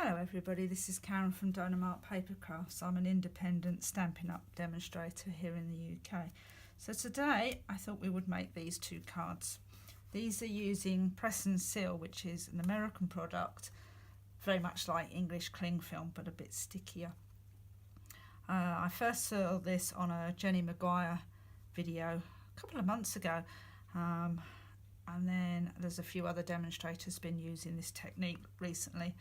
Hello everybody, this is Karen from Dynamark Paper Crafts. I'm an independent Stampin' Up! Demonstrator here in the UK. So today I thought we would make these two cards. These are using Press and Seal, which is an American product, very much like English cling film but a bit stickier. I first saw this on a Jenny Maguire video a couple of months ago, and then there's a few other demonstrators been using this technique recently,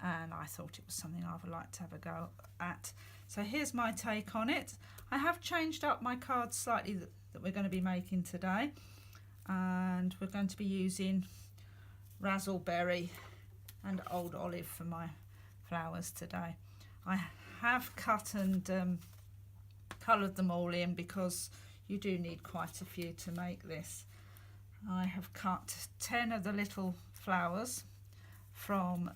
and I thought it was something I would like to have a go at. So here's my take on it. I have changed up my cards slightly that we're going to be making today, and we're going to be using Razzleberry and Old Olive for my flowers today. I have cut and coloured them all in because you do need quite a few to make this. I have cut 10 of the little flowers from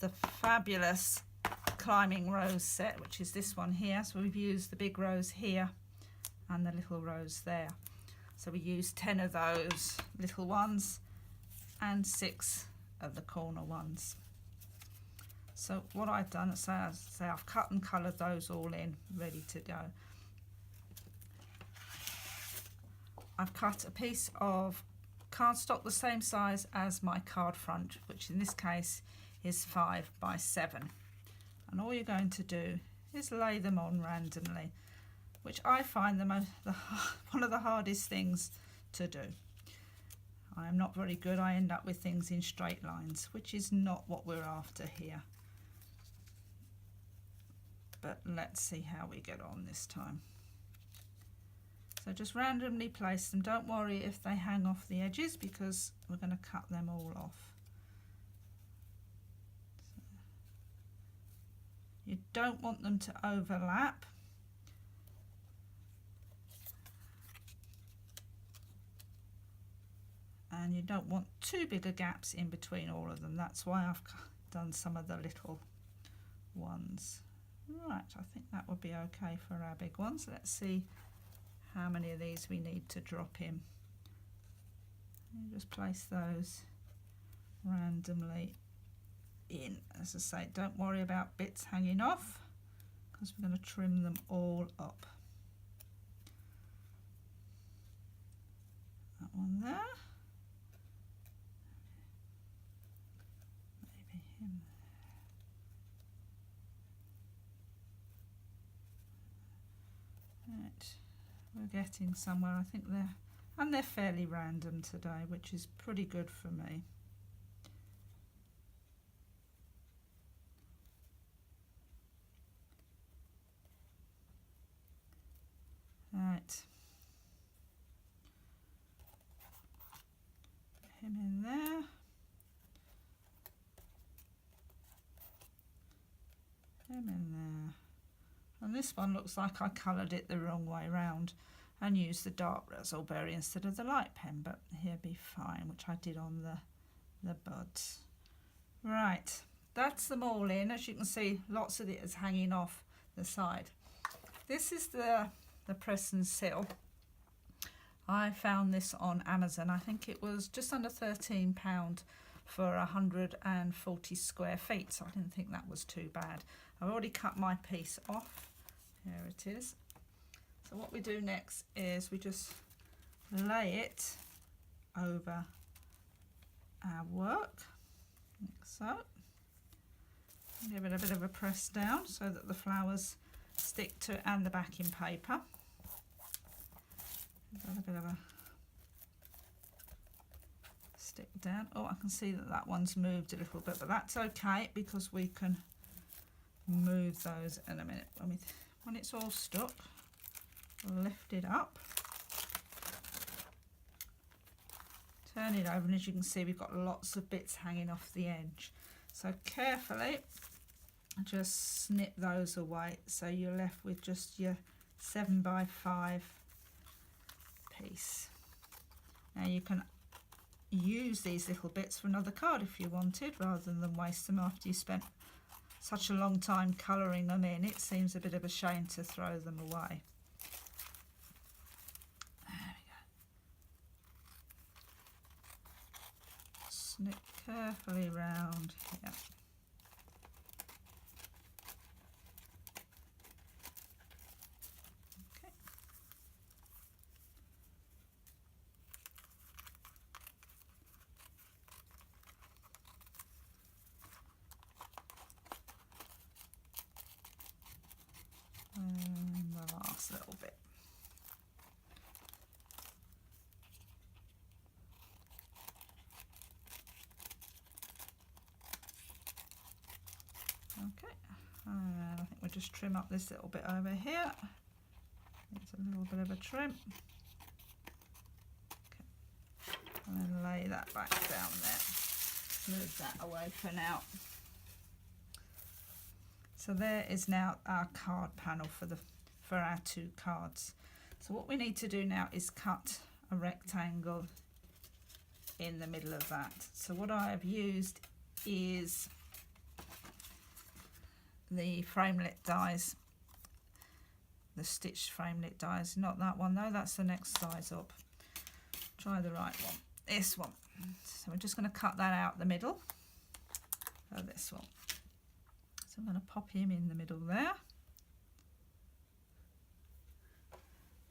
the fabulous Climbing Rose set, which is this one here. So we've used the big rose here and the little rose there. So we used 10 of those little ones and 6 of the corner ones. So what I've done is I've cut and coloured those all in, ready to go. I've cut a piece of cardstock the same size as my card front, which in this case is 5 by 7, and all you're going to do is lay them on randomly, which I find one of the hardest things to do. I am not very good. I end up with things in straight lines, which is not what we're after here. But let's see how we get on this time. So just randomly place them. Don't worry if they hang off the edges, because we're going to cut them all off. You don't want them to overlap. And you don't want too big a gaps in between all of them. That's why I've done some of the little ones. Right, I think that would be okay for our big ones. Let's see how many of these we need to drop in. You just place those randomly in. As I say, don't worry about bits hanging off, because we're going to trim them all up. That one there. Maybe him. Right, we're getting somewhere. I think they're fairly random today, which is pretty good for me. Right, put him in there. Him in there. And this one looks like I coloured it the wrong way round and used the dark Razzleberry instead of the light pen, but he'll be fine, which I did on the buds. Right, that's them all in. As you can see, lots of it is hanging off the side. This is the Press and Seal. I found this on Amazon. I think it was just under £13 for 140 square feet, so I didn't think that was too bad. I've already cut my piece off. Here it is. So what we do next is we just lay it over our work, like so. Give it a bit of a press down so that the flowers stick to it, and the backing paper. Got a bit of a stick down. Oh, I can see that one's moved a little bit, but that's okay because we can move those in a minute. When it's all stuck, lift it up, turn it over, and as you can see, we've got lots of bits hanging off the edge. So carefully just snip those away, so you're left with just your 7 by 5 piece. Now you can use these little bits for another card if you wanted, rather than waste them after you spent such a long time colouring them in. It seems a bit of a shame to throw them away. There we go. Snip carefully round here. of it. Okay, I think we'll just trim up this little bit over here. It's a little bit of a trim. Okay. And then lay that back down there. Move that away for now. So there is now our card panel for our two cards. So what we need to do now is cut a rectangle in the middle of that. So what I have used is the framelit dies, the stitched framelit dies, not that one though, that's the next size up. Try the right one, this one. So we're just going to cut that out the middle of this one. So I'm going to pop him in the middle there.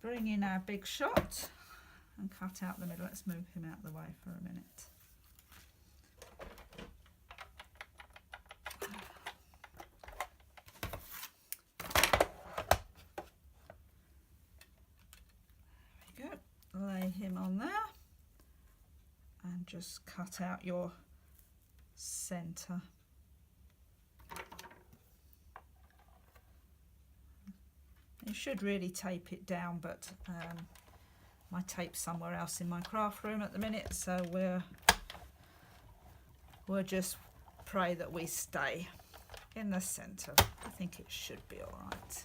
Bring in our big shot and cut out the middle. Let's move him out of the way for a minute. There we go. Lay him on there and just cut out your centre. You should really tape it down, but my tape's somewhere else in my craft room at the minute, so we'll just pray that we stay in the centre. I think it should be all right.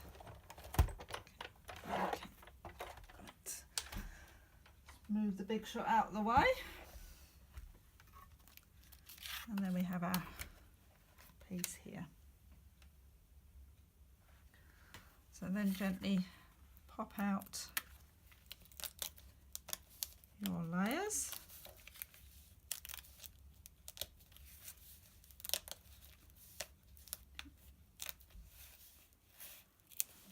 Okay. Right. Move the big shot out of the way, and then we have our piece here. So then gently pop out your layers.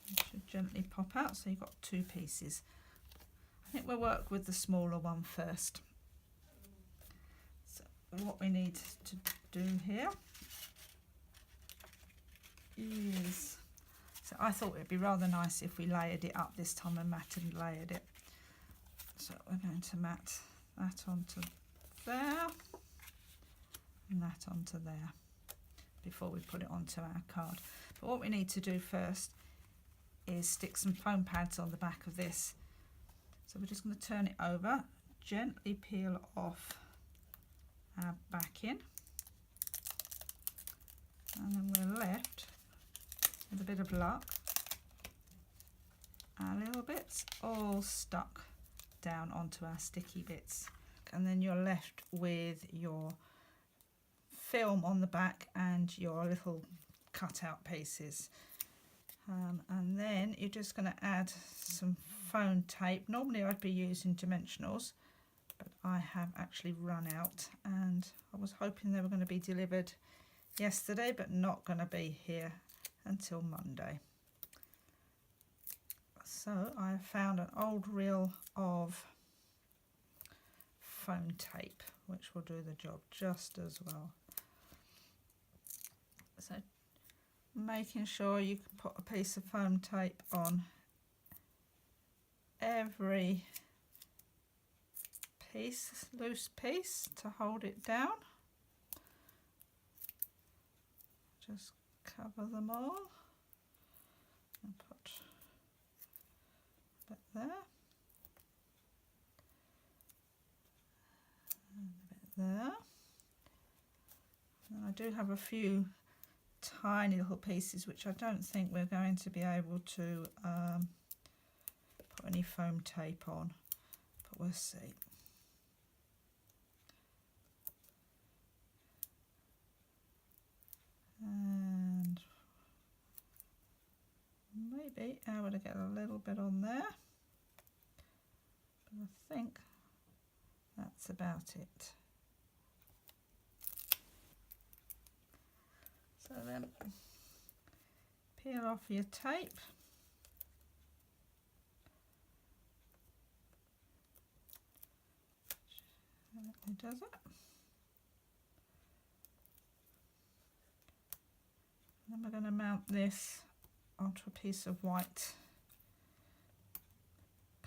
You should gently pop out so you've got two pieces. I think we'll work with the smaller one first. So what we need to do here is, so I thought it'd be rather nice if we layered it up this time and Matt had layered it. So we're going to mat that onto there and that onto there before we put it onto our card. But what we need to do first is stick some foam pads on the back of this. So we're just going to turn it over, gently peel off our backing, and then we're left with a bit of luck, our little bits all stuck down onto our sticky bits, and then you're left with your film on the back and your little cutout pieces, and then you're just going to add some foam tape. Normally I'd be using dimensionals, but I have actually run out, and I was hoping they were going to be delivered yesterday, but not going to be here until Monday. So I found an old reel of foam tape which will do the job just as well. So making sure you can put a piece of foam tape on every piece, loose piece, to hold it down. Just cover them all and put a bit there and a bit there. And I do have a few tiny little pieces which I don't think we're going to be able to put any foam tape on, but we'll see. And maybe I would get a little bit on there, but I think that's about it. So then peel off your tape. It does it. Then we're going to mount this onto a piece of white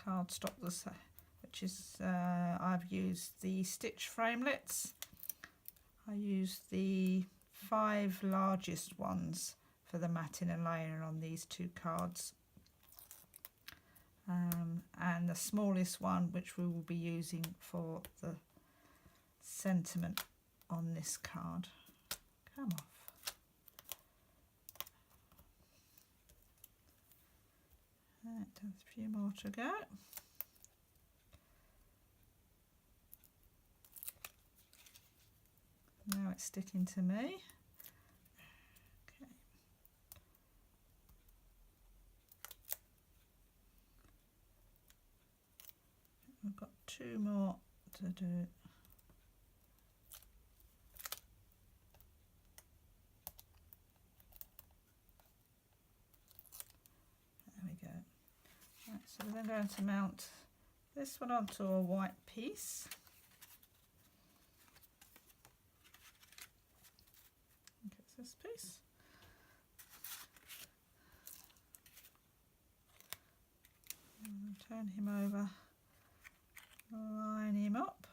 cardstock, which is I've used the stitch framelits. I used the 5 largest ones for the matting and layering on these 2 cards, and the smallest one, which we will be using for the sentiment on this card. Come off. Right, there's a few more to go. Now it's sticking to me. Okay. We've got 2 more to do. There we go. Right, so we're then going to mount this one onto a white piece. This piece. And turn him over, line him up.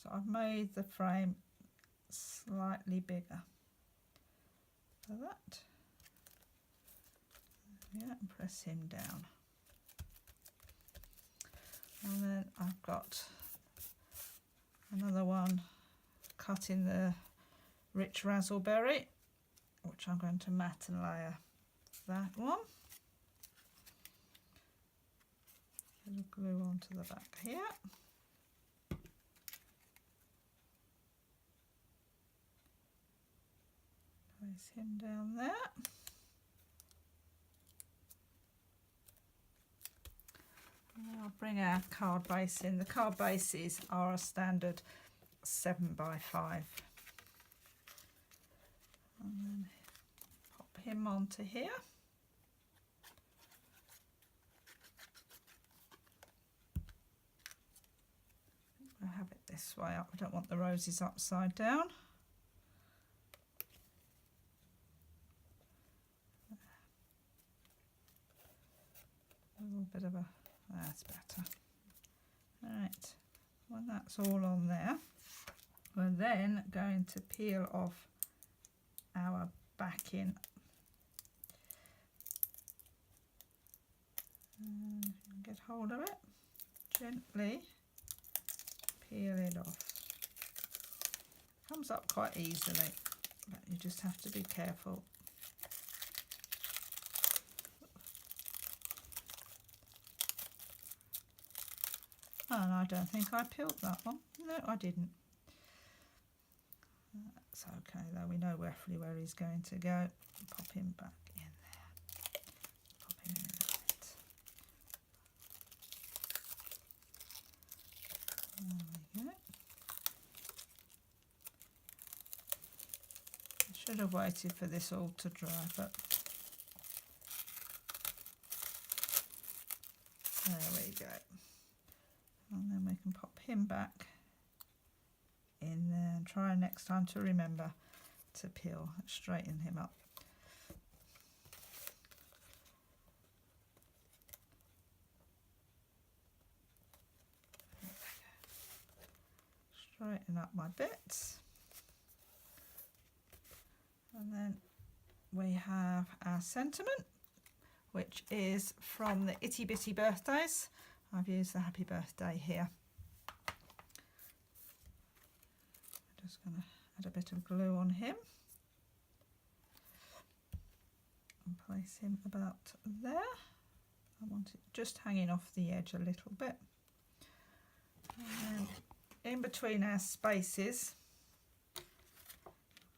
So I've made the frame slightly bigger for that. Yeah, and press him down. And then I've got another one cut in the rich razzleberry, which I'm going to mat and layer that one. A little glue onto the back here. Place him down there. And I'll bring our card base in. The card bases are a standard 7x5. And then pop him onto here. I'll have it this way up. I don't want the roses upside down. A little bit of a, that's better. Right, when that's all on there, we're then going to peel off our backing. And you can get hold of it, gently peel it off. Comes up quite easily, but you just have to be careful. And I don't think I peeled that one. No, I didn't. That's okay though, we know roughly where he's going to go. Pop him back in there. Pop him in a bit. There we go. I should have waited for this all to dry, but there we go. And then we can pop him back in there and try next time to remember to peel, straighten him up. Straighten up my bits. And then we have our sentiment, which is from the Itty Bitty Birthdays. I've used the happy birthday here. I'm just going to add a bit of glue on him and place him about there. I want it just hanging off the edge a little bit. And then in between our spaces,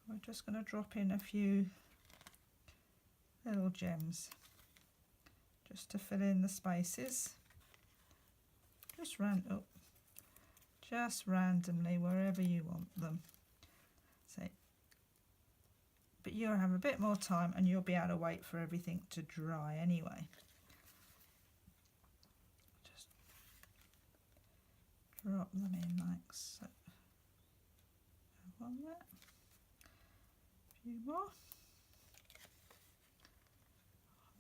we're just going to drop in a few little gems just to fill in the spaces. Just randomly wherever you want them. So, but you'll have a bit more time and you'll be able to wait for everything to dry anyway. Just drop them in like so. One there. A few more.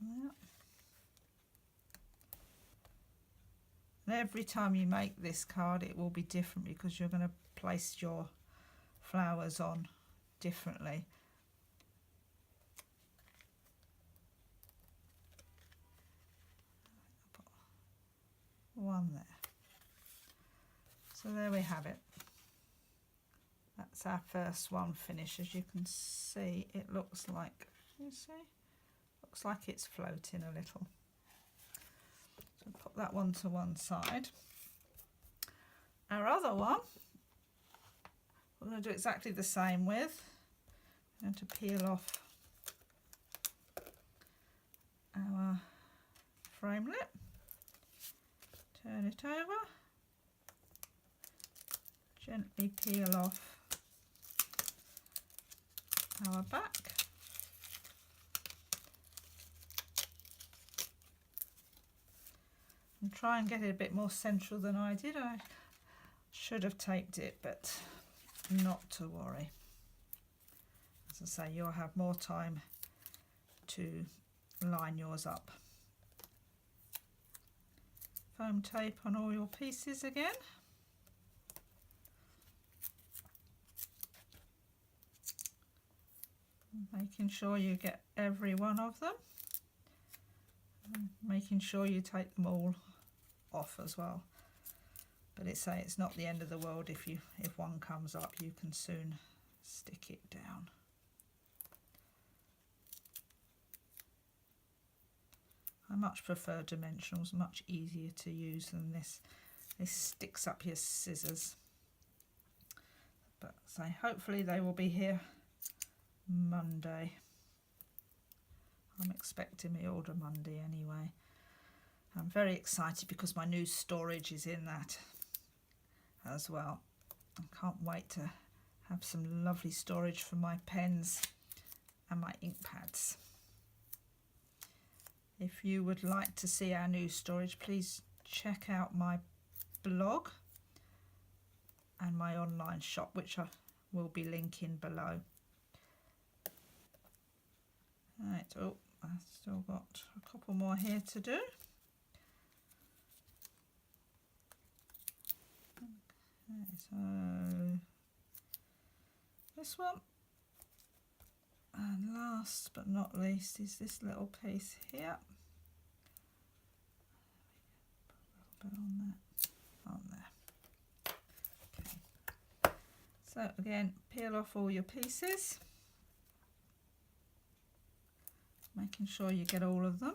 One there. every time you make this card it will be different because you're going to place your flowers on differently. One there. So there we have it. That's our first one finished. As you can see, it looks like, you see, looks like it's floating a little. So put that one to one side. Our other one, we're going to do exactly the same with. I'm going to peel off our framelit. Turn it over, gently peel off our back, and try and get it a bit more central than I did. I should have taped it, but not to worry. As I say, you'll have more time to line yours up. Foam tape on all your pieces again. Making sure you get every one of them. And making sure you take them all off as well. But it's not the end of the world if one comes up, you can soon stick it down. I much prefer dimensionals, much easier to use than this. This sticks up your scissors. But say, hopefully they will be here Monday. I'm expecting my order Monday anyway. I'm very excited because my new storage is in that as well. I can't wait to have some lovely storage for my pens and my ink pads. If you would like to see our new storage, please check out my blog and my online shop, which I will be linking below. Right, oh, I've still got a couple more here to do. Okay, so this one. And last but not least is this little piece here. Put a little bit on there. Okay. So again, peel off all your pieces, making sure you get all of them.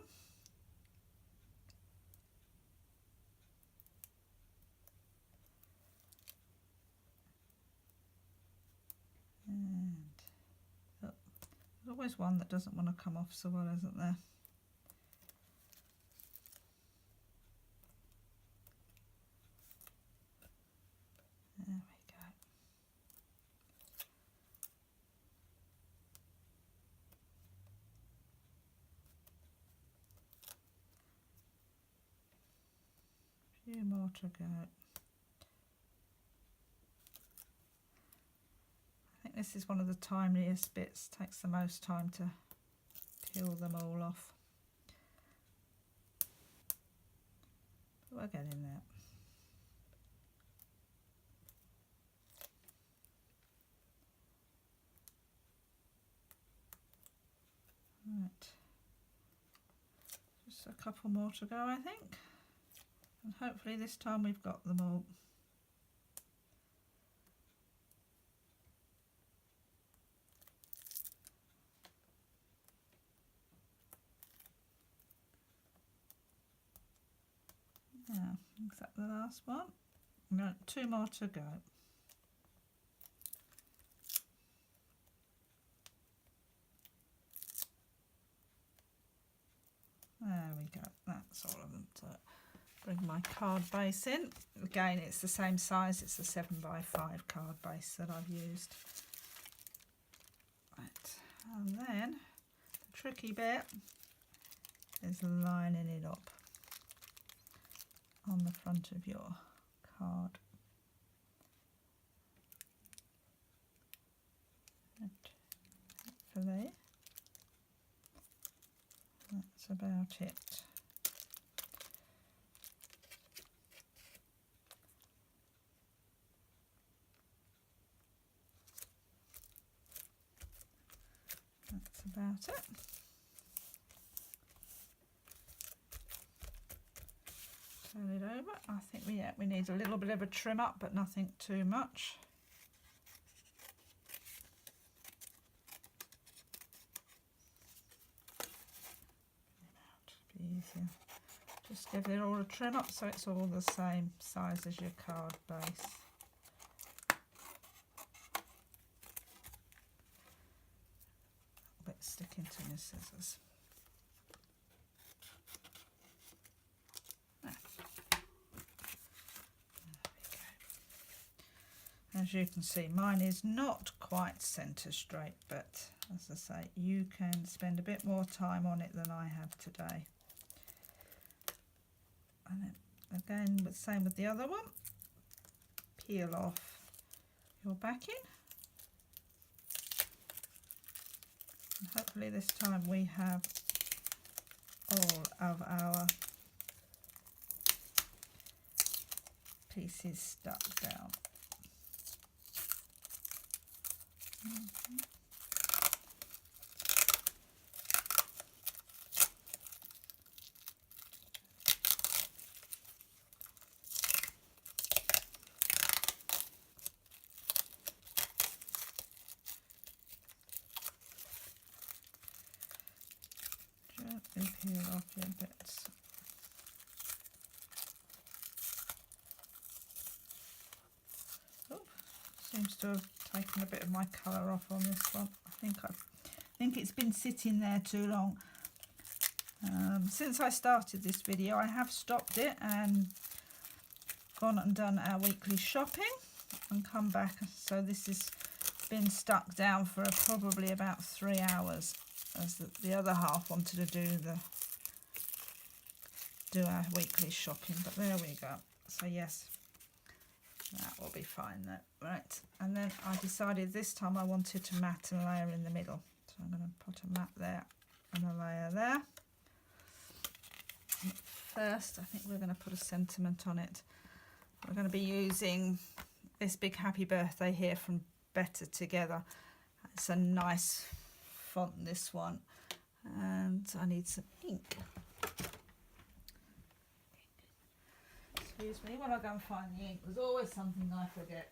There's always one that doesn't want to come off so well, isn't there? There we go. A few more to go. I think this is one of the tiniest bits, takes the most time to peel them all off. But we're getting there. Right, just a couple more to go, I think, and hopefully this time we've got them all. Yeah, is that the last one? No, two more to go. There we go, that's all of them. So bring my card base in. Again, it's the same size, it's a 7x5 card base that I've used. Right, and then the tricky bit is lining it up on the front of your card. Hopefully that's about it. about it. Turn it over. I think we need a little bit of a trim up, but nothing too much. Be easier. Just give it all a trim up so it's all the same size as your card base. A bit sticking to my scissors. As you can see, mine is not quite centre straight, but as I say, you can spend a bit more time on it than I have today. And then again, same with the other one, peel off your backing. And hopefully this time we have all of our pieces stuck down. Gently peel off your bits. Oh, seems to have taken a bit of my colour off on this one. I think it's been sitting there too long. Since I started this video, I have stopped it and gone and done our weekly shopping and come back. So this has been stuck down for probably about 3 hours, as the other half wanted to do our weekly shopping. But there we go. So yes, that will be fine there. Right, and then I decided this time I wanted to mat and layer in the middle. So I'm going to put a mat there and a layer there. First, I think we're going to put a sentiment on it. We're going to be using this big happy birthday here from Better Together. It's a nice font, this one. And I need some ink. Excuse me while I go and find the ink. There's always something I forget.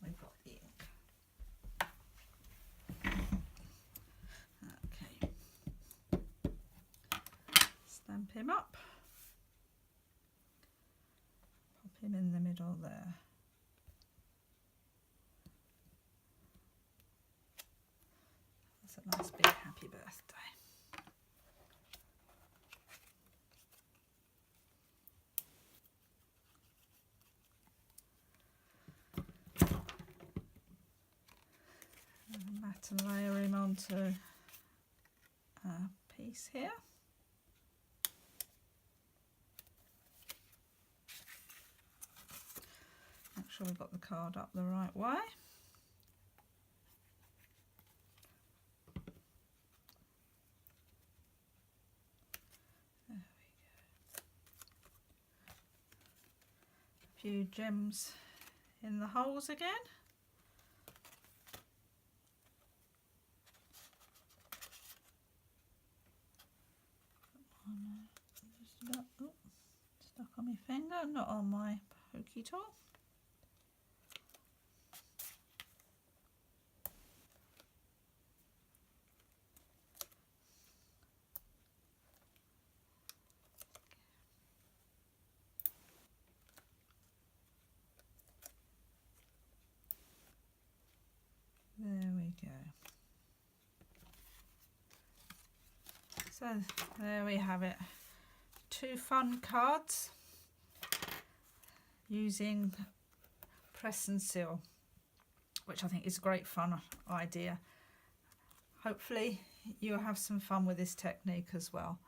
We've got the ink. Okay. Stamp him up. Pop him in the middle there. That's a nice big happy birthday. Mat and layer him onto a piece here. Make sure we've got the card up the right way. There we go. A few gems in the holes again. Stuck on my finger, not on my pokey tool. There we go. So there we have it. 2 fun cards using press and seal, which I think is a great fun idea. Hopefully you'll have some fun with this technique as well.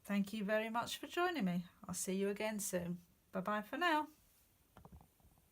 Thank you very much for joining me. I'll see you again soon. Bye bye for now.